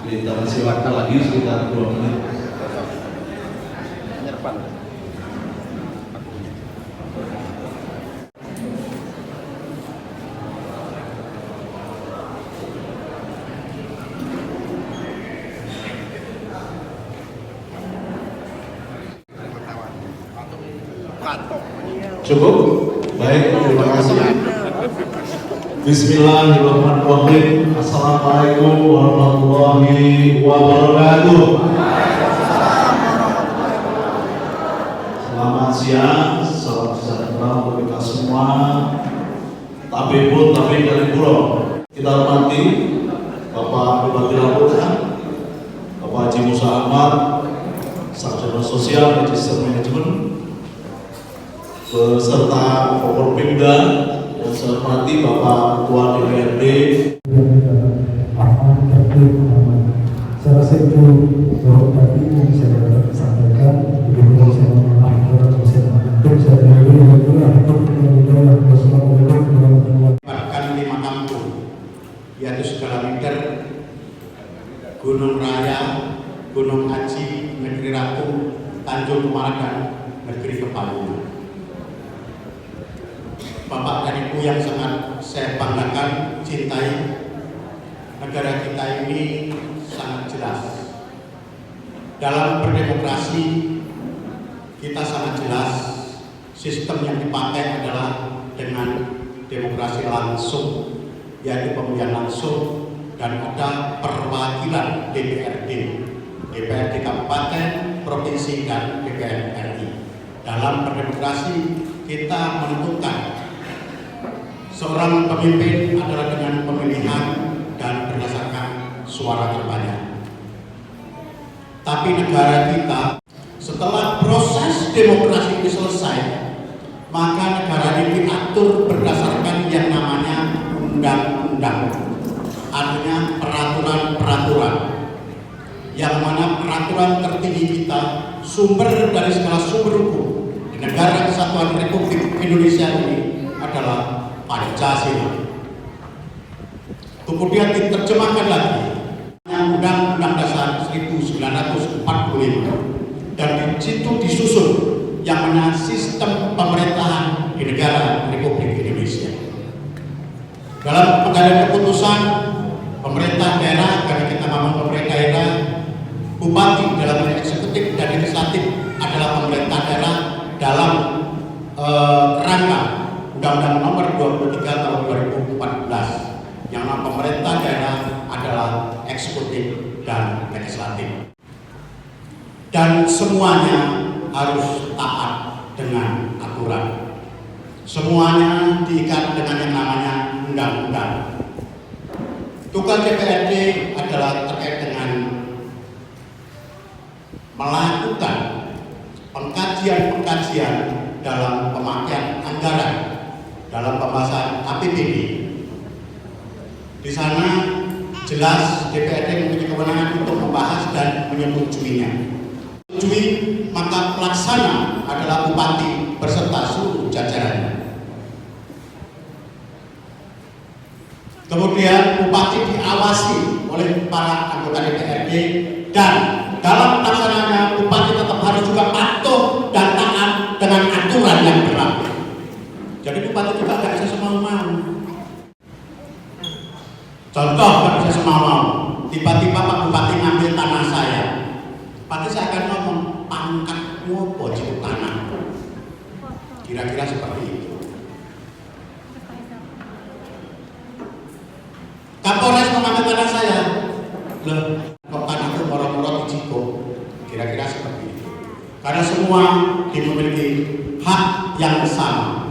Kita masih waktu lagi sekitar 2 menit. Cukup? Baik, terima kasih. Bismillahirrahmanirrahim. Assalamualaikum warahmatullahi wabarakatuh. Selamat siang, salam sejahtera untuk kita semua. Tabibun, tabib dari Puro. Kita hormati Bapak Bupati Lampung, Bapak Haji Musa Ahmad, Sarjana Sosial Magister Manajemen, beserta Forkopimda. Yang saya hormati Bapak Ketua DPRD. Saya rasa itu tadi yang saya sampaikan. Bahkan 5 kampung, yaitu Segala Meter, Gunung Raya, Gunung Aji, Negeri Ratu, Tanjung Kumara, dan Negeri Kepalu. Bapak dan Ibu yang sangat saya banggakan, cintai, negara kita ini sangat jelas. Dalam berdemokrasi, kita sangat jelas sistem yang dipakai adalah dengan demokrasi langsung, yaitu pemilihan langsung, dan ada perwakilan DPRD, DPRD Kabupaten, Provinsi, dan DPR RI. Dalam berdemokrasi, kita menentukan seorang pemimpin adalah dengan pemilihan dan berdasarkan suara terbanyak. Tapi negara kita, setelah proses demokrasi ini selesai, maka negara ini diatur berdasarkan yang namanya undang-undang. Artinya peraturan-peraturan, yang mana peraturan tertinggi kita, sumber dari segala sumber hukum di negara Kesatuan Republik Indonesia ini adalah Pancasila. Kemudian diterjemahkan lagi Undang-Undang Dasar 1945, dan di situ disusun yang mana sistem pemerintahan di negara Republik Indonesia. Dalam pengambilan keputusan pemerintah daerah, karena kita ngomong pemerintah daerah, bupati dalam eksekutif dan legislatif adalah pemerintah daerah dalam kerangka Undang-Undang Nomor 23 Tahun 2014, yang mana pemerintah daerah adalah eksekutif dan legislatif. Dan semuanya harus taat dengan aturan. Semuanya diikat dengan yang namanya undang-undang. Tugas DPRD adalah terkait dengan melakukan pengkajian-pengkajian dalam pemakaian anggaran, dalam pembahasan APBD. Di sana jelas DPRD memiliki kewenangan untuk membahas dan menyetujuinya. Menyetujui, maka pelaksana adalah bupati beserta seluruh jajarannya. Kemudian bupati diawasi oleh para anggota DPRD dan dalam pelaksananya bupati tetap harus juga patuh dan taat dengan aturan yang berlaku. Jadi bupati juga tidak bisa semau-mau. Contoh, tidak bisa semau-mau. Tiba-tiba Pak Bupati ngambil tanah saya. Pasti saya akan ngomong, pangkatmu bocil tanah. Kira-kira seperti itu. Kapolres mengambil tanah saya. Loh, kok tanah itu moro-moro dijiko? Kira-kira seperti itu. Karena semua dimiliki hak yang sama.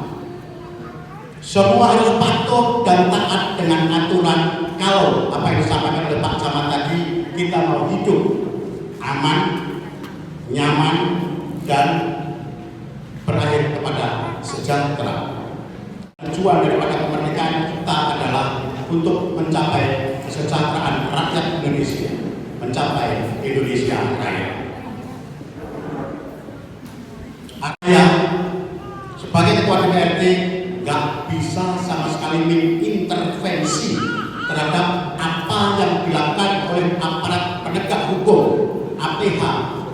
Semua harus patuh dan taat dengan aturan. Kalau apa yang disampaikan oleh Pak Camat tadi, kita mau hidup aman, nyaman, dan berakhir kepada sejahtera. Tujuan daripada kemerdekaan kita adalah untuk mencapai kesejahteraan rakyat Indonesia, mencapai Indonesia Raya. Saya sebagai ketua DPRD nggak bisa sama sekali mengintervensi terhadap apa yang dilakukan oleh aparat penegak hukum, APH,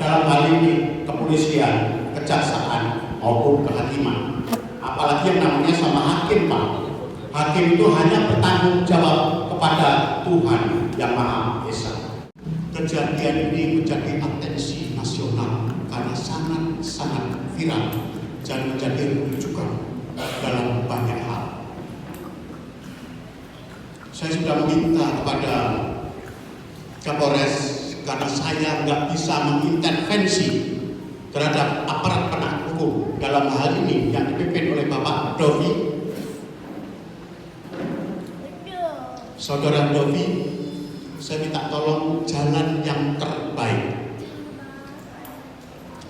dalam hal ini kepolisian, kejaksaan maupun kehakiman. Apalagi yang namanya sama hakim, Pak. Hakim itu hanya bertanggung jawab kepada Tuhan Yang Maha Esa. Kejadian ini menjadi atensi nasional karena sangat-sangat viral dan menjadi rujukan dalam banyak hal. Saya sudah meminta kepada Kapolres karena saya nggak bisa mengintervensi terhadap aparat penegak hukum dalam hal ini yang dipimpin oleh Bapak Dovi. Saudara Dovi, saya minta tolong jalan yang terbaik.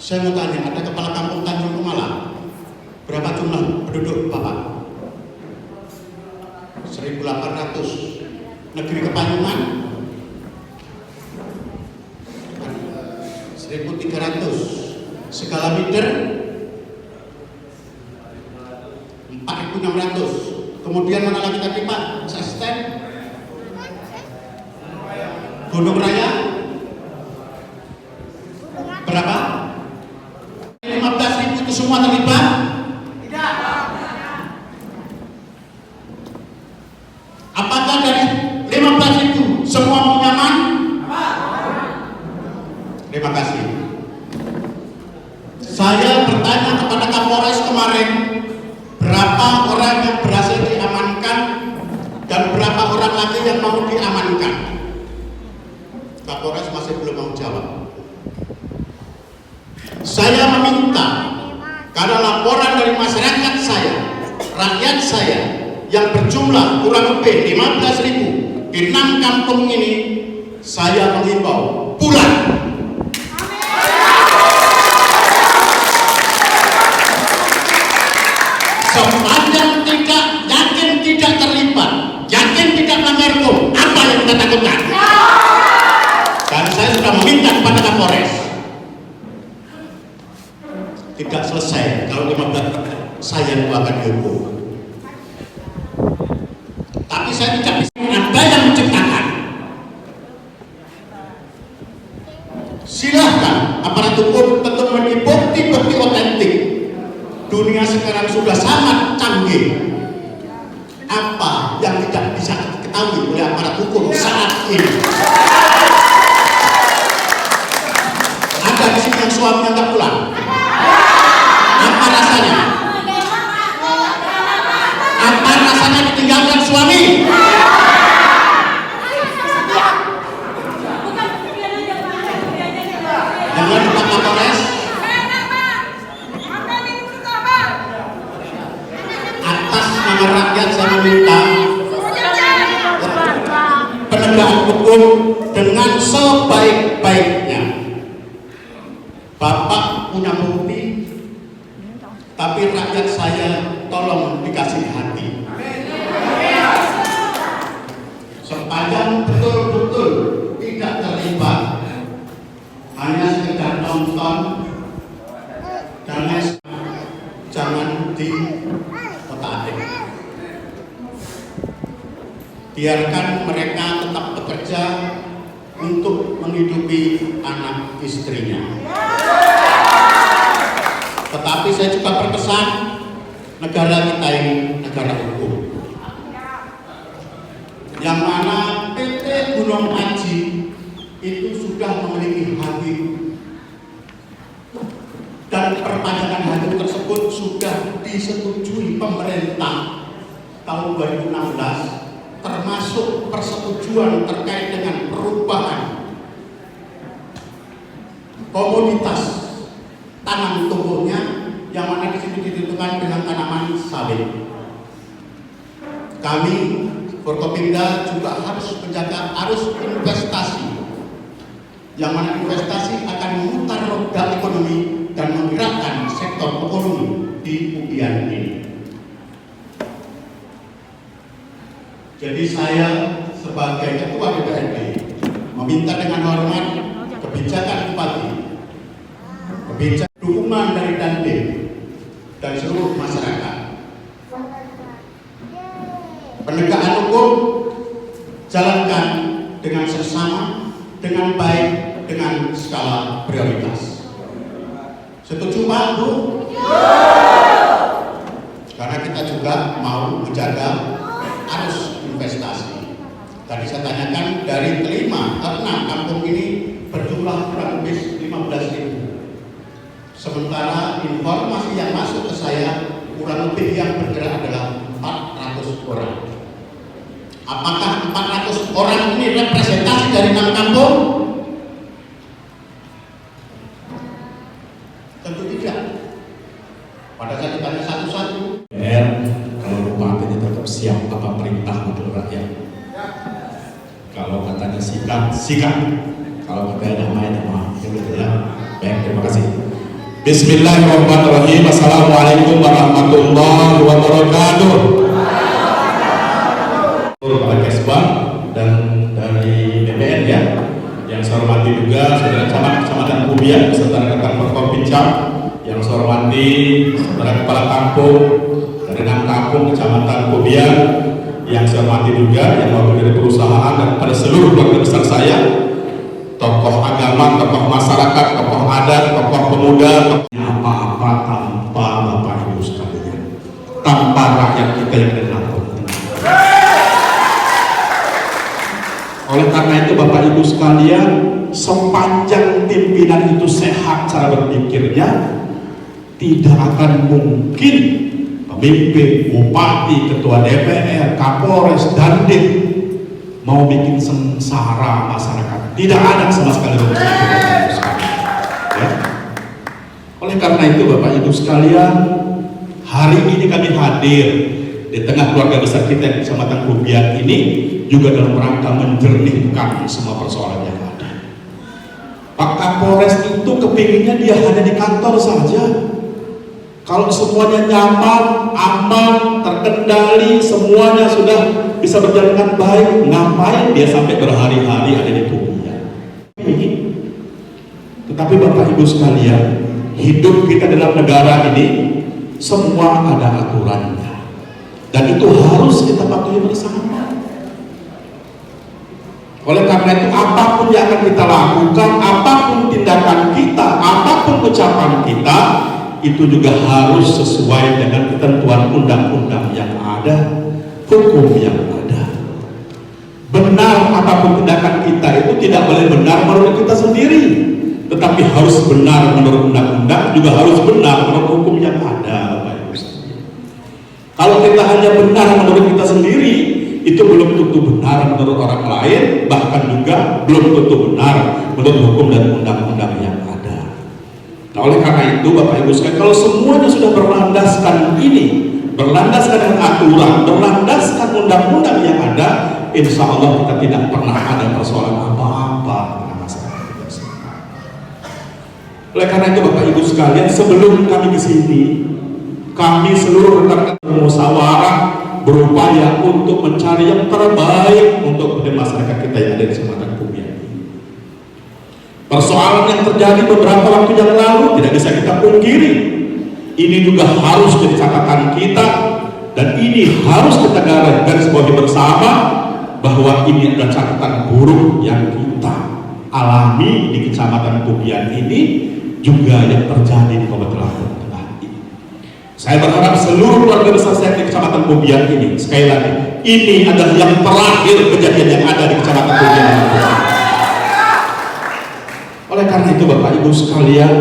Saya mau tanya, ada kepala kampung Tanjung Kumala, berapa jumlah penduduk Bapak? 1.800. Negeri Kepanyungan 1.300. Segala Mider 4.600. Kemudian mana lagi tadi Pak? Sesten, Gunung Raya berapa? 15.000 itu semua terlibat? Tidak. Apakah dari 15.000 semua mau nyaman? Terima kasih. Saya bertanya kepada Kapolres kemarin, berapa orang yang berhasil diamankan dan berapa orang lagi yang mau diamankan? Kapolres masih belum mau jawab. Saya meminta, karena laporan dari masyarakat saya, rakyat saya yang berjumlah kurang lebih 15.000 di 6 kampung ini, saya menghimbau pulang. Sepanjang tidak yakin tidak terlibat, yakin tidak melanggar hukum, apa yang kita takutkan? Dan saya sudah meminta kepada Kapolres, tidak selesai kalau 15 saya akan dihukum. Tapi saya tidak bisa, ada yang menciptakan. Silahkan aparat hukum tentu memiliki bukti-bukti otentik. Dunia sekarang sudah sangat canggih. Apa yang tidak bisa diketahui oleh aparat hukum saat ini? Ada di sini yang suaminya tak pulang. Apa rasanya? Apa rasanya ditinggalkan suami? Dengan Pak Kapolres, atas nama rakyat saya meminta penegak hukum dengan sebaik-baiknya. Bapak punya bukti, tapi rakyat saya tolong dikasih hati. yang betul-betul tidak terlibat, hanya sekedar nonton, jangan di otak-atik. Biarkan mereka tetap bekerja untuk menghidupi anak istrinya. Tetapi saya juga berpesan, negara kita ini negara hukum, yang mana PT Gunung Aji itu sudah memiliki hakim, dan perpanjangan hakim tersebut sudah disetujui pemerintah tahun 2016, termasuk persetujuan terkait dengan perubahan komoditas tanam tumbuhnya, yang mana di situ ditentukan dengan tanaman sawit. Kami Forkopimda juga harus menjaga arus investasi, yang mana investasi akan memutar roda ekonomi dan menggerakkan sektor ekonomi di Ubian ini. Jadi saya sebagai Ketua DPRD meminta dengan hormat kebijakan Bupati, kebijakan dukungan dari Dandim dan seluruh masyarakat. Penegakan hukum jalankan dengan seksama, dengan baik, dengan skala prioritas. Setuju Pak, Bu? Karena kita juga mau menjaga arus investasi. Tadi saya tanyakan dari 6 kampung ini berjumlah kurang lebih 15.000. Sementara informasi yang masuk ke saya kurang lebih yang bergerak adalah 400 orang. Apakah 400 orang ini representasi dari 6 kampung? Tentu tidak. Pada saat ditanya satu-satu, kalau bupatinya tetap siap apa perintah untuk rakyat. Kalau katanya sikap. Kalau katanya damai. Ya. Baik, terima kasih. Bismillahirrahmanirrahim. Assalamualaikum warahmatullahi wabarakatuh. Para Kesbang dan dari BPN ya, yang saya hormati juga saudara camat Kecamatan Ubian beserta rekan Forkopimda, yang saya hormati saudara kepala kampung dari 6 kampung Kecamatan Ubian, yang saya hormati juga yang mewakili dari perusahaan, dan pada seluruh keluarga besar saya, tokoh agama, tokoh masyarakat, tokoh adat, tokoh pemuda, apa-apa tanpa Bapak Ibu sekalian, tanpa rakyat kita yang ada dalam pemerintahan. Oleh karena itu Bapak Ibu sekalian, sepanjang pimpinan itu sehat cara berpikirnya, tidak akan mungkin pemimpin, bupati, ketua DPR, Kapolres, Dandim mau bikin sengsara masyarakat. Tidak ada sama sekali. Ya. Oleh karena itu Bapak Ibu sekalian, hari ini kami hadir di tengah keluarga besar kita yang Kecamatan Ubian ini juga dalam rangka menjernihkan semua persoalan yang ada. Pak Kapolres itu kepinginnya dia hanya di kantor saja. Kalau semuanya nyaman, aman, terkendali, semuanya sudah bisa berjalan dengan baik, ngapain dia sampai berhari-hari ada di tubuhnya? Tetapi Bapak Ibu sekalian, hidup kita dalam negara ini semua ada aturannya, dan itu harus kita patuhi bersama. Oleh karena itu apapun yang akan kita lakukan, apapun tindakan kita, apapun ucapan kita, itu juga harus sesuai dengan ketentuan undang-undang yang ada, hukum yang ada. Benar apapun tindakan kita itu tidak boleh benar menurut kita sendiri, tetapi harus benar menurut undang-undang, juga harus benar menurut hukum yang ada. Kalau kita hanya benar menurut kita sendiri, itu belum tentu benar menurut orang lain, bahkan juga belum tentu benar menurut hukum dan undang-undang yang ada. Nah, oleh karena itu Bapak Ibu sekalian, kalau semuanya sudah berlandaskan ini, berlandaskan dengan aturan, berlandaskan undang-undang yang ada, insya Allah kita tidak pernah ada persoalan apa-apa dengan masyarakat kita. Oleh karena itu Bapak Ibu sekalian, sebelum kami ke sini, kami seluruh rekan-rekan musyawarah berupaya berupaya untuk mencari yang terbaik untuk masyarakat kita yang ada di Kecamatan Kubian. Persoalan yang terjadi beberapa waktu yang lalu tidak bisa kita pungkiri. Ini juga harus jadi catatan kita, dan ini harus kita garisbawahi bersama bahwa ini adalah catatan buruk yang kita alami di Kecamatan Kubian ini, juga yang terjadi di Kabupaten Lampung Tengah ini. Saya berharap seluruh keluarga besar saya di Kecamatan Kubian ini, sekali lagi, ini adalah yang terakhir kejadian yang ada di Kecamatan Kubian ini. Oleh karena itu Bapak Ibu sekalian,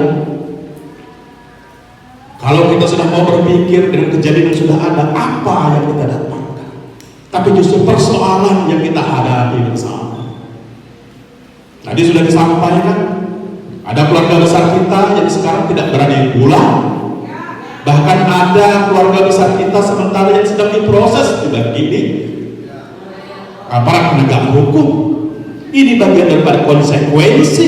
kalau kita sudah mau berpikir dengan kejadian yang sudah ada, apa yang kita dapatkan? Tapi justru persoalan yang kita hadapi bersama. Tadi sudah disampaikan, ada keluarga besar kita yang sekarang tidak berani pulang. Bahkan ada keluarga besar kita sementara yang sedang diproses juga ini aparat penegak hukum. Ini bagian daripada konsekuensi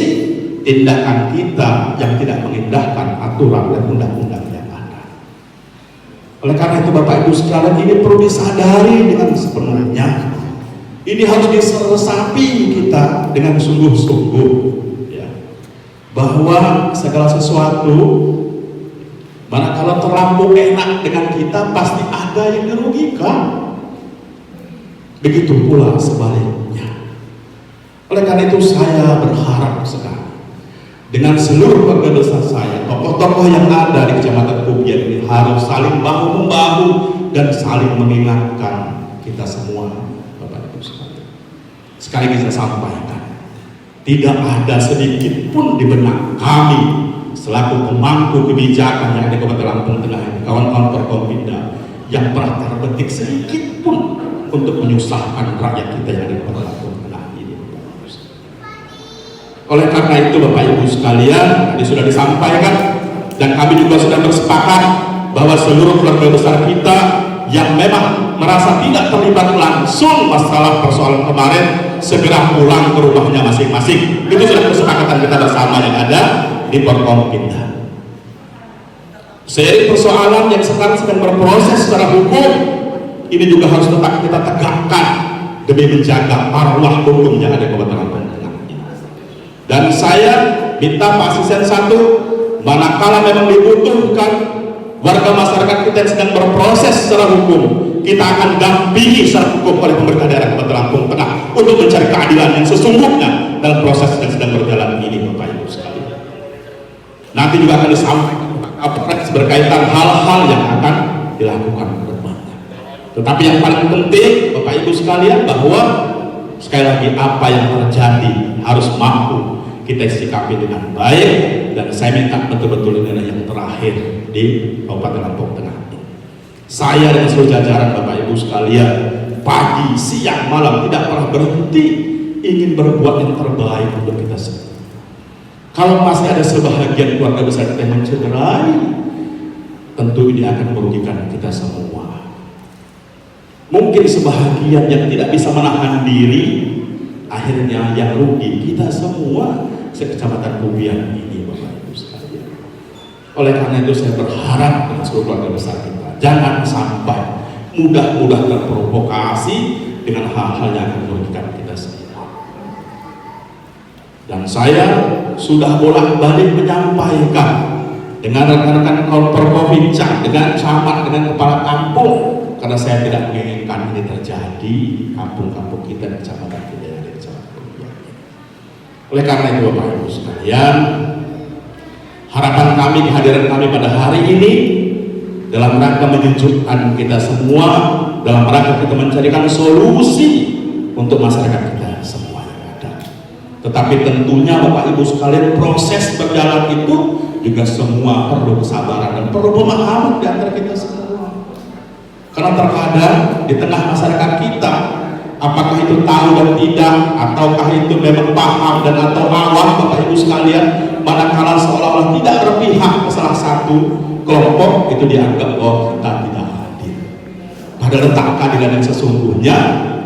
tindakan kita yang tidak mengindahkan aturan dan undang-undang yang ada. Oleh karena itu Bapak Ibu sekalian, ini perlu disadari dengan sepenuhnya. Ini harus diresapi kita dengan sungguh-sungguh, ya, bahwa segala sesuatu manakala terlampau enak dengan kita pasti ada yang dirugikan. Begitu pula sebaliknya. Oleh karena itu saya berharap sekali dengan seluruh keluarga besar saya, tokoh-tokoh yang ada di Kecamatan Kubian ini harus saling bahu-membahu dan saling mengingatkan kita semua, Bapak Ibu sekalian. Sekali lagi saya sampaikan, tidak ada sedikit pun di benak kami selaku pemangku kebijakan yang ada di Kabupaten Lampung Tengah ini, kawan-kawan Forkompinda, yang pernah terbetik sedikit pun untuk menyusahkan rakyat kita yang ada di Kabupaten Lampung Tengah ini. Oleh karena itu Bapak Ibu sekalian, tadi sudah disampaikan dan kami juga sudah bersepakat bahwa seluruh keluarga besar kita yang memang merasa tidak terlibat langsung masalah persoalan kemarin segera pulang ke rumahnya masing-masing. Itu sudah kesepakatan kita bersama yang ada di Forkompinda. Seiring persoalan yang sekarang sedang berproses secara hukum, ini juga harus tetap kita tegakkan demi menjaga marwah hukum yang ada di Kabupaten Lampung Tengah. Dan saya minta Pak Asisten 1, manakala memang dibutuhkan warga masyarakat kita yang sedang berproses secara hukum, kita akan dampingi secara hukum oleh pemerintah daerah Kabupaten Lampung Tengah untuk mencari keadilan yang sesungguhnya dalam proses yang sedang berjalan ini, Bapak Ibu sekalian. Nanti juga akan disampaikan berkaitan hal-hal yang akan dilakukan ke depannya. Tetapi yang paling penting Bapak Ibu sekalian, bahwa sekali lagi apa yang terjadi harus mampu kita sikapi dengan baik, dan saya minta betul-betul ini adalah yang terakhir di Kabupaten Lampung Tengah. Saya dan seluruh jajaran Bapak Ibu sekalian, pagi, siang, malam tidak pernah berhenti ingin berbuat yang terbaik untuk kita semua. Kalau masih ada sebahagian keluarga besar kita yang mencederai, tentu ini akan merugikan kita semua. Mungkin sebahagian yang tidak bisa menahan diri, akhirnya yang rugi kita semua se-Kecamatan Kubian ini, Bapak Ibu sekalian. Oleh karena itu saya berharap dengan seluruh keluarga besar kita, jangan sampai mudah-mudah terprovokasi dengan hal-hal yang akan merugikan kita semua. Dan saya sudah bolak-balik menyampaikan dengan rekan-rekan Forkompinda, dengan camat, dengan kepala kampung, karena saya tidak menginginkan ini terjadi di kampung-kampung kita di kecamatan kita yang ada di Kecamatan Kubian. Oleh karena itu Bapak Ibu sekalian, harapan kami, kehadiran kami pada hari ini dalam rangka menyejukkan kita semua, dalam rangka kita mencarikan solusi untuk masyarakat kita semua yang ada. Tetapi tentunya Bapak Ibu sekalian, proses berjalan itu juga semua perlu kesabaran dan perlu pemahaman di antara kita semua. Karena terkadang di tengah masyarakat kita, apakah itu tahu dan tidak, ataukah itu memang paham dan atau awam Bapak Ibu sekalian, manakala seolah-olah tidak berpihak ke salah satu kelompok, itu dianggap bahwa kita tidak hadir. Padahal letak keadilan yang sesungguhnya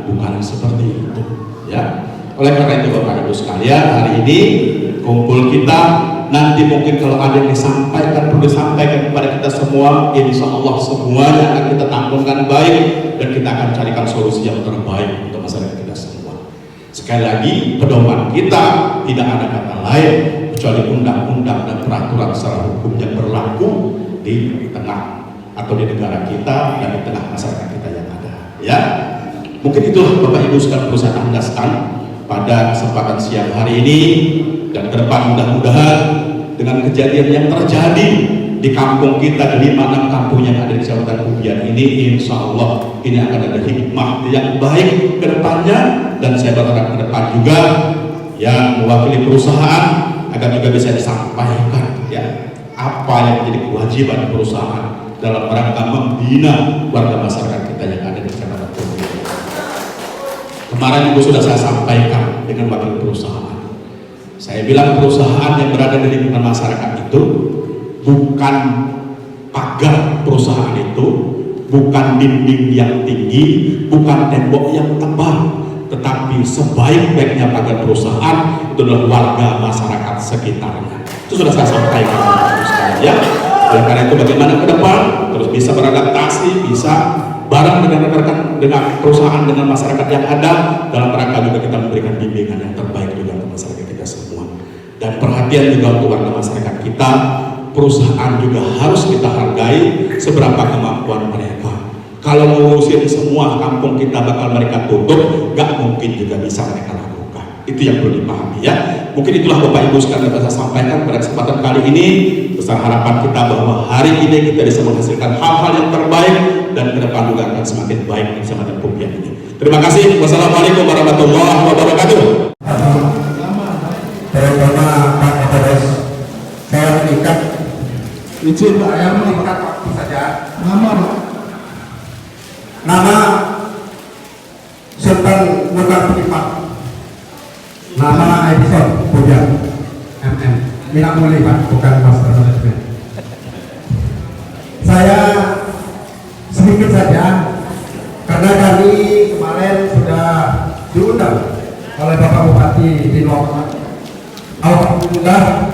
bukan seperti itu, ya. Oleh karena itu Bapak Ibu sekalian, hari ini kumpul kita, nanti mungkin kalau ada yang disampaikan, perlu disampaikan kepada kita semua, insya Allah semuanya akan kita tampungkan baik, dan kita akan cari Sekali lagi, pedoman kita tidak ada kata lain kecuali undang-undang dan peraturan secara hukum yang berlaku di tengah atau di negara kita dan di tengah masyarakat kita yang ada. Ya, mungkin itulah Bapak Ibu sekalian perlu saya andaskan pada kesempatan siang hari ini, dan ke depan mudah-mudahan dengan kejadian yang terjadi di kampung kita, di 5-6 kampung yang ada di Kecamatan Kubian ini, insya Allah ini akan ada hikmah yang baik ke depannya, dan saya berharap ke depan juga yang mewakili perusahaan agar juga bisa disampaikan ya apa yang menjadi kewajiban perusahaan dalam rangka membina warga masyarakat kita yang ada di Kecamatan Kubian. Kemarin juga sudah saya sampaikan dengan wakil perusahaan. Saya bilang perusahaan yang berada di lingkungan masyarakat itu bukan pagar perusahaan itu, bukan dinding yang tinggi, bukan tembok yang tebal, tetapi sebaik-baiknya pagar perusahaan itu adalah warga masyarakat sekitarnya. Itu sudah saya sampaikan ya. Oleh karena itu bagaimana ke depan terus bisa beradaptasi, bisa bareng dengan rekan dengan perusahaan, dengan masyarakat yang ada, dalam rangka juga kita memberikan bimbingan yang terbaik juga untuk masyarakat kita semua. Dan perhatian juga untuk warga masyarakat kita, perusahaan juga harus kita hargai seberapa kemampuan mereka. Kalau ngurusin semua kampung kita bakal mereka tutup, gak mungkin juga bisa mereka lakukan. Itu yang perlu dipahami ya. Mungkin itulah Bapak Ibu sekalian dapat saya sampaikan pada kesempatan kali ini. Besar harapan kita bahwa hari ini kita bisa menghasilkan hal-hal yang terbaik, dan ke depan juga akan semakin baik di Kecamatan Kubian ini. Terima kasih. Wassalamualaikum warahmatullahi wabarakatuh. Terutama Pak Kapolres, saya meningkat izin Pak yang meningkat waktu saja. Nama Sultan Mugar Penipat, nama Edison Pujan MM Minat Muli Pak, bukan Master Management. Saya sedikit saja karena kami kemarin sudah diundang oleh Bapak Bupati di Lombok. Alhamdulillah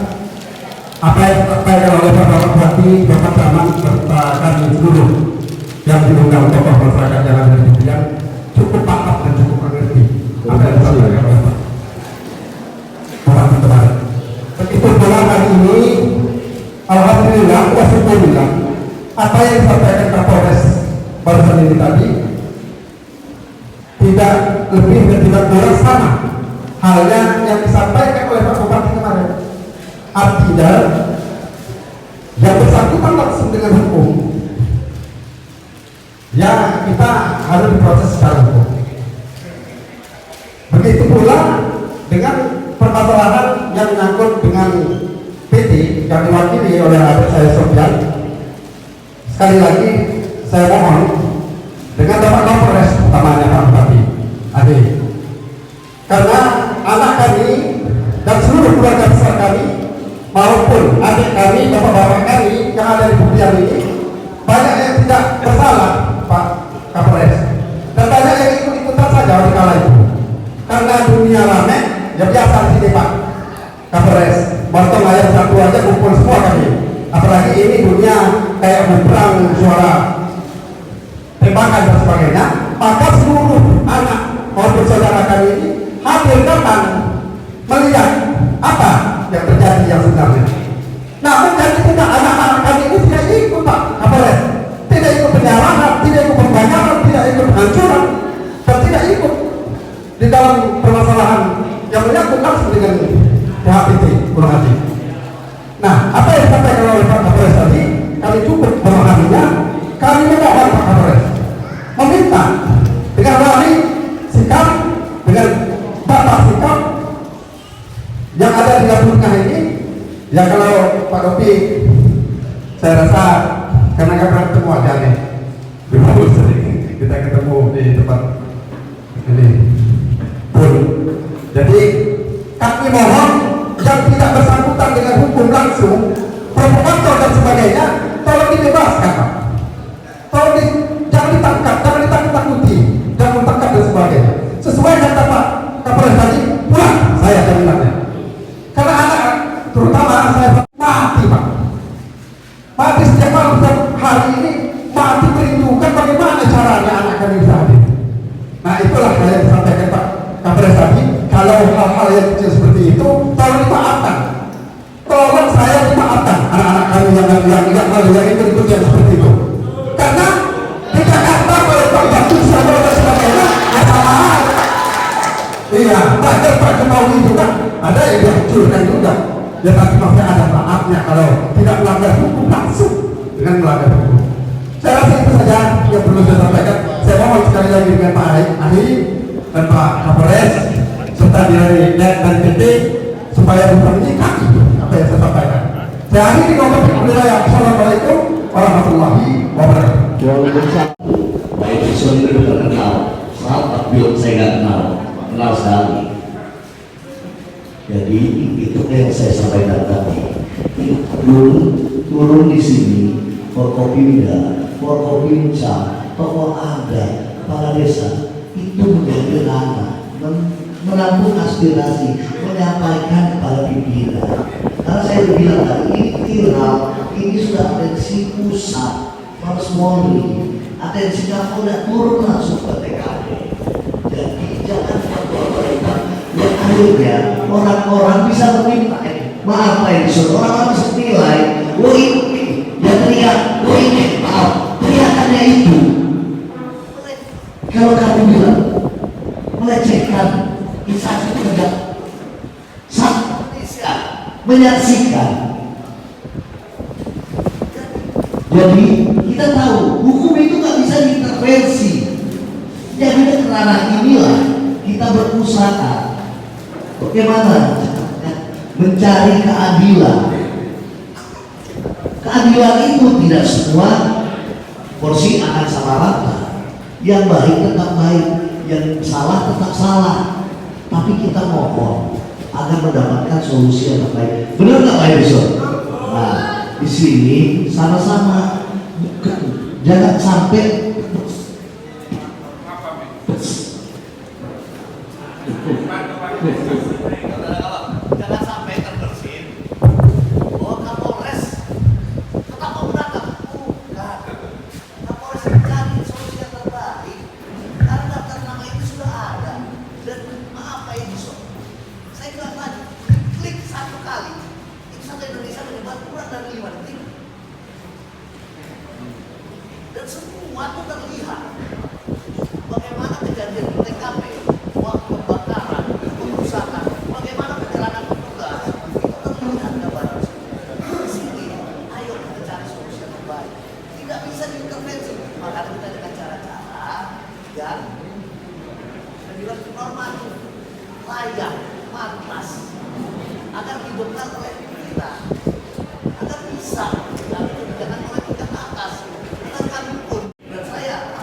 apa yang disampaikan oleh Bapak Bupati, Bapak Camat serta kami seluruh yang diundang tokoh masyarakat yang ada di Kubian cukup paham dan cukup mengerti apa yang disampaikan oleh Pak Bupati kemarin. Begitu pula hari ini, alhamdulillah, wasyukurillah, apa yang disampaikan Kapolres barusan ini tadi tidak lebih dan tidak kurang sama halnya yang disampaikan oleh Pak Bupati kemarin. Artinya yang bersangkutan langsung dengan hukum, ya kita harus diproses secara hukum. Begitu pula dengan permasalahan yang menyangkut dengan PT yang diwakili oleh adik saya Sofian. Sekali lagi saya mohon dengan Bapak Kapolres utamanya Pak Bupati Ade, karena anak kami dan seluruh keluarga besar kami maupun adik kami, bapak-bapak kami yang ada di Kubian ini banyak yang tidak bersalah Pak Kapolres, dan banyak yang ikut-ikutan saja oleh kala itu. Karena dunia rame, ya biasa di sini Pak Kapolres, motong ayam satu aja kumpul semua kami. Apalagi ini dunia kayak berperang suara tembakan dan sebagainya, maka seluruh anak maupun saudara kami ini hadir datang melihat apa yang terjadi yang sebenarnya. Namun jadi tidak, anak-anak kami ini tidak ikut Pak Kapolres, tidak ikut penjarahan, tidak ikut pembayaran, tidak ikut penghancuran, dan tidak ikut di dalam permasalahan yang menyangkut langsung dengan PHPT kurang hati. Nah, apa yang disampaikan oleh Pak Kapolres tadi, kami cukup memahaminya. Kami memohon Pak Kapolres meminta dengan wali sikap, dengan bapak sikap yang ada di dapurnya ini. Ya kalau Pak Dopi, saya rasa karena kami pernah ketemu aja nih, dulu sering kita ketemu di tempat ini pun. Jadi kami mohon yang tidak bersangkutan dengan hukum langsung, provokator dan sebagainya, tolong dibebaskan Pak. Tolong jangan ditangkap, jangan ditakut-takuti, jangan ditangkap dan sebagainya. Sesuai kata Pak Kapolres tadi, pulang saya jaminannya. Karena anak, terutama anak saya mati Pak. Mati setiap malam, setiap hari ini mati merindukan bagaimana caranya anak kami bisa hadir. Nah itulah yang disampaikan Pak Kapolres tadi. kalau hal-hal yang kecil seperti itu tolong dimaafkan. Tolong saya dimaafkan anak-anak kami yang ikut yang seperti itu. Karena di Jakarta kalau Pak Jatus sama dan sebagainya masalah. Iya, bahkan Pak Jokowi juga ada yang dihancurkan juga. Ya tapi maksudnya ada maafnya kalau tidak melanggar hukum langsung dengan melanggar hukum. Saya rasa itu saja yang perlu saya sampaikan. Saya mohon sekali lagi dengan Pak Ahli dan Pak Kapolres serta dari NET dan PT supaya memperhatikan apa yang saya sampaikan. Saya akhiri ngomong wilayah. Assalamualaikum warahmatullahi wabarakatuh. Baik, Islam itu sudah kenal, sahabat Bill saya nggak kenal sekali. Jadi itu yang saya sampaikan tadi. Turun di sini, Forkopimda, Forkopimca, tokoh adat, kepala desa itu menjadi ranah, menampung aspirasi, menyampaikan kepada pimpinan. Karena saya bilang tadi ini viral, ini sudah atensi pusat, Mabes Polri, atensinya udah turun langsung ke TKP. Jadi jangan berkorban yang akhirnya orang-orang bisa meminta maaf Pak Edison, orang-orang bisa nilai, oh ini yang teriak, oh ini maaf, teriakannya itu. Kalau kamu bilang melecehkan instansi penegak Indonesia menyaksikan. Jadi kita tahu hukum itu nggak bisa diintervensi. Jadi kerana inilah kita berusaha bagaimana mencari keadilan. Keadilan itu tidak semua porsi akan sama rata. Yang baik tetap baik, yang salah tetap salah. Tapi kita mohon agar mendapatkan solusi yang terbaik. Benar nggak Pak Edison? Nah, di sini sama-sama jangan sampai terbersit. Oh, Kapolres tetap menangkap. Bukan. Kapolres mencari solusi yang terbaik. Karena daftar nama itu sudah ada. Dan maaf Pak Edison, saya bilang tadi, klik satu kali itu satu Indonesia menyebar kurang dari 5 detik. Dan semua itu terlihat bagaimana kejadian di TKP, waktu kebakaran, perusakan, bagaimana perjalanan petugas, itu terlihat gambaran di sini. Ayo kita cari solusi yang terbaik. Tidak bisa diintervensi, maka kita dengan cara-cara yang dibilang normatif, layak, pantas, agar dibongkar oleh kita, agar bisa dan kebijakan oleh tingkat atas. Kami pun dan saya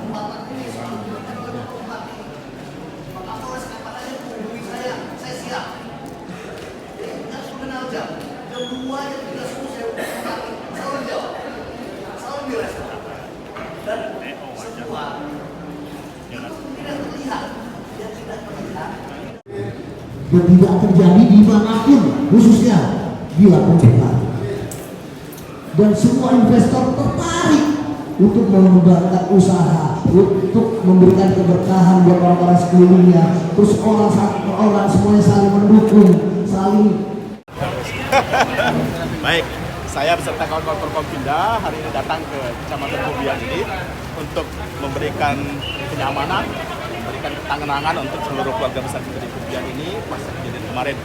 buatan ini selalu menghormati Pak Kapolres kepadanya menghubungi saya siap. Jadi tidak mengenal jam 2 yang tidak semua saya hormati, selalu jawab, selalu direspon. Dan semua itu tidak terlihat, yang tidak terlihat. Dan tidak terjadi dimanapun, khususnya di Lampung. Dan semua investor tertarik untuk mengembangkan usaha, untuk memberikan keberkahan buat orang-orang sekelilingnya. Terus orang semuanya saling mendukung, saling. Baik, saya beserta kawan-kawan Forkopimda hari ini datang ke Kecamatan Kubian ini untuk memberikan kenyamanan, memberikan ketenangan untuk seluruh keluarga besar kita di Kubian ini pasca kejadian kemarin.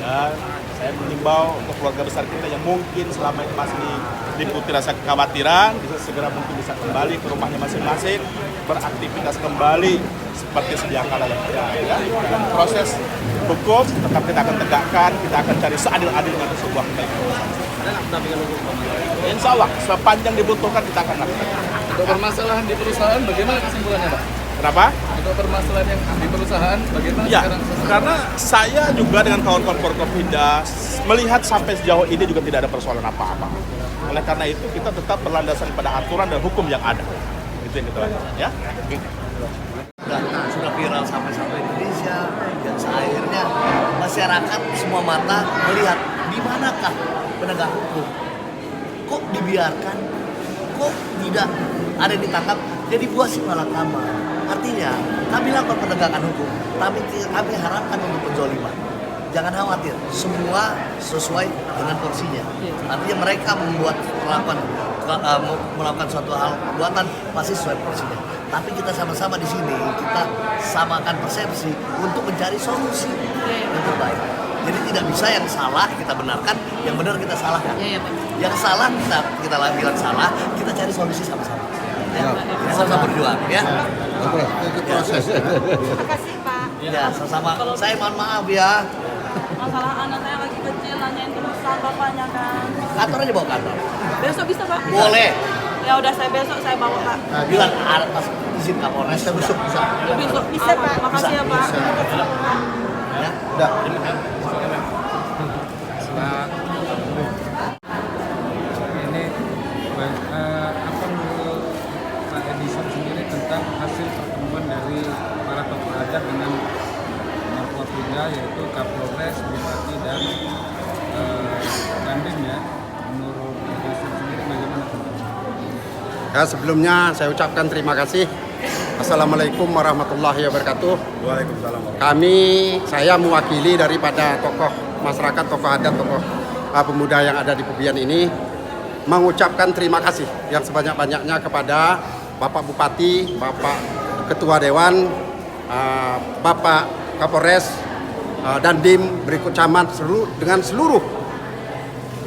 Dan saya mengimbau untuk keluarga besar kita yang mungkin selama ini masih diliputi rasa kekhawatiran, bisa segera mungkin bisa kembali ke rumahnya masing-masing, beraktivitas kembali seperti sedia kala yang ada. Dan proses hukum tetap kita akan tegakkan, kita akan cari seadil-adilnya ke sebuah kehidupan. Insya Allah, sepanjang dibutuhkan kita akan lakukan. Untuk permasalahan di perusahaan, bagaimana kesimpulannya Pak? Kenapa? Untuk permasalahan yang di perusahaan, bagaimana Ya, sekarang? karena saya juga dengan kawan-kawan Forkopimda melihat sampai sejauh ini juga tidak ada persoalan apa-apa. Oleh karena itu kita tetap berlandasan pada aturan dan hukum yang ada. Itu yang kita lakukan, ya. Data sudah viral sampai Indonesia dan akhirnya masyarakat semua mata melihat di manakah penegak hukum. Kok dibiarkan? Kok tidak ada yang ditangkap? Jadi buat si malakama. Artinya, kami lakukan penegakan hukum, tapi kami harapkan untuk penzoliman. Jangan khawatir, semua sesuai dengan porsinya. Artinya mereka melakukan suatu hal perbuatan pasti sesuai porsinya. Tapi kita sama-sama di sini, kita samakan persepsi untuk mencari solusi yang terbaik. Jadi tidak bisa yang salah kita benarkan, yang benar kita salahkan. Yang salah kita bilang salah, kita cari solusi sama-sama. Ya, sama-sama berjuang ya. Itu proses. Terima kasih Pak. Ya, sama-sama. Saya mohon maaf ya. Masalah anak saya lagi kecil, nanyain terusan bapaknya kan. Kantor aja bawa kantor. Besok bisa Pak? Boleh. Ya udah saya besok saya bawa Pak. Nah, bilang atas izin Kapolres kita besok bisa. Besok bisa Pak. Makasih ya Pak. Ya, udah. Ini apa menurut Pak Edison sendiri tentang hasil pertemuan dari para tokoh adat dengan Forkopimda yaitu Kapolres, Bupati dan Dandim ya. Menurut Edison sendiri bagaimana? Ya, sebelumnya saya ucapkan terima kasih. Assalamualaikum warahmatullahi wabarakatuh. Waalaikumsalam. Saya mewakili daripada tokoh masyarakat, tokoh adat, tokoh pemuda yang ada di Pubian ini mengucapkan terima kasih yang sebanyak-banyaknya kepada Bapak Bupati, Bapak Ketua Dewan, Bapak Kapolres, Dandim, berikut camat dengan seluruh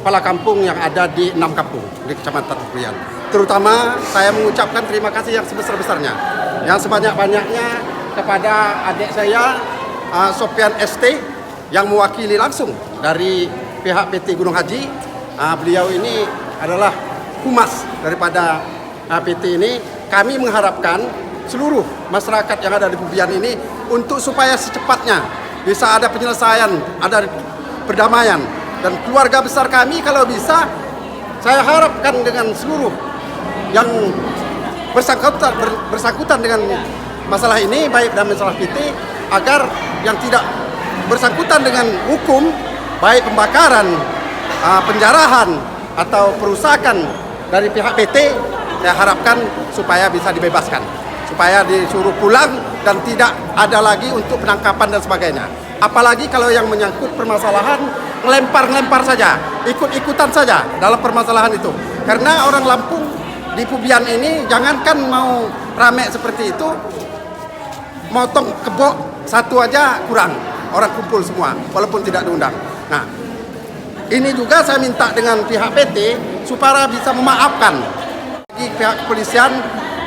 kepala kampung yang ada di 6 kampung di Kecamatan Pubian. Terutama saya mengucapkan terima kasih yang sebesar-besarnya, yang sebanyak-banyaknya kepada adik saya Sofian ST yang mewakili langsung dari pihak PT Gunung Haji. Beliau ini adalah humas daripada PT ini. Kami mengharapkan seluruh masyarakat yang ada di Pubian ini untuk supaya secepatnya bisa ada penyelesaian, ada perdamaian, dan keluarga besar kami kalau bisa saya harapkan dengan seluruh yang bersangkutan dengan masalah ini, baik dalam masalah PT, agar yang tidak bersangkutan dengan hukum, baik pembakaran, penjarahan atau perusakan dari pihak PT, saya harapkan supaya bisa dibebaskan, supaya disuruh pulang dan tidak ada lagi untuk penangkapan dan sebagainya. Apalagi kalau yang menyangkut permasalahan ngelempar saja, ikut-ikutan saja dalam permasalahan itu. Karena orang Lampung di Pubian ini jangankan mau rame seperti itu, motong kebok satu aja kurang, orang kumpul semua walaupun tidak diundang. Nah, ini juga saya minta dengan pihak PT supaya bisa memaafkan bagi pihak kepolisian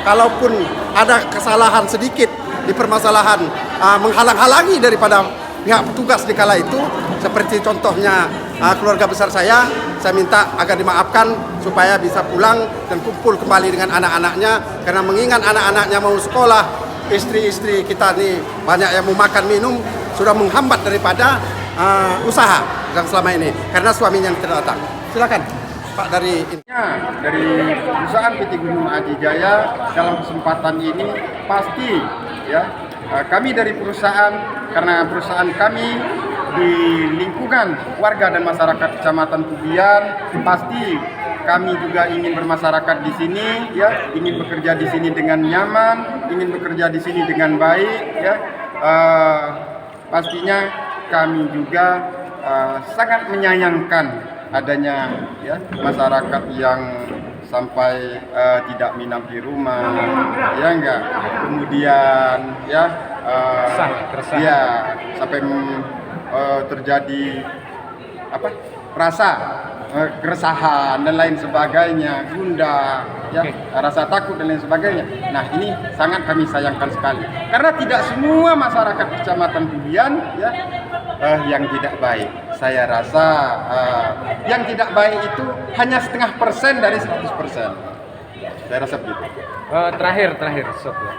kalaupun ada kesalahan sedikit di permasalahan menghalang-halangi daripada pihak petugas di kala itu, seperti contohnya keluarga besar saya minta agar dimaafkan supaya bisa pulang dan kumpul kembali dengan anak-anaknya, karena mengingat anak-anaknya mau sekolah, istri-istri kita nih banyak yang mau makan minum, sudah menghambat daripada usaha yang selama ini karena suaminya tidak datang. Silakan Pak dari perusahaan PT Gunung Haji Jaya. Dalam kesempatan ini pasti ya kami dari perusahaan, karena perusahaan kami di lingkungan warga dan masyarakat Kecamatan Pubian, pasti kami juga ingin bermasyarakat di sini ya, ingin bekerja di sini dengan nyaman, ingin bekerja di sini dengan baik ya. Pastinya kami juga sangat menyayangkan adanya ya masyarakat yang sampai tidak minum di rumah, ya enggak, kemudian ya ya sampai terjadi rasa keresahan dan lain sebagainya, gundah, ya, rasa takut dan lain sebagainya. Nah, ini sangat kami sayangkan sekali karena tidak semua masyarakat Kecamatan Pubian ya yang tidak baik. Saya rasa yang tidak baik itu hanya 0,5% dari 100%. Saya rasa begitu. Terakhir Sob ya.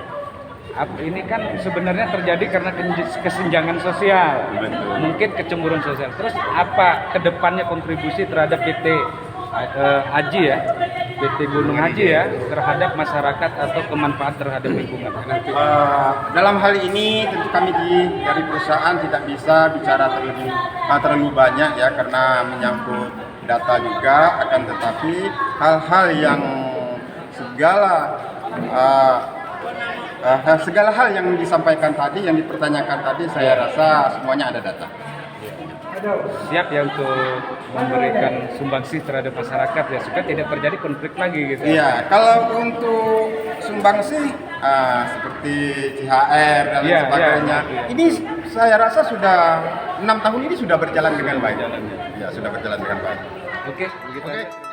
Ini kan sebenarnya terjadi karena kesenjangan sosial, mungkin kecemburuan sosial. Terus apa kedepannya kontribusi terhadap PT Haji ya, PT Gunung Haji ya, terhadap masyarakat atau kemanfaat terhadap lingkungan? Dalam hal ini tentu kami dari perusahaan tidak bisa bicara terlalu banyak ya, karena menyangkut data juga. Akan tetapi hal-hal yang segala segala hal yang disampaikan tadi, yang dipertanyakan tadi, saya rasa semuanya ada data. Siap ya untuk memberikan sumbangsih terhadap masyarakat ya supaya tidak terjadi konflik lagi gitu. Iya, kalau untuk sumbangsih seperti CHR dan lain sebagainya, ini saya rasa sudah 6 tahun ini sudah berjalan dengan baik. Ya, sudah berjalan dengan baik. Oke, begitu. Oke.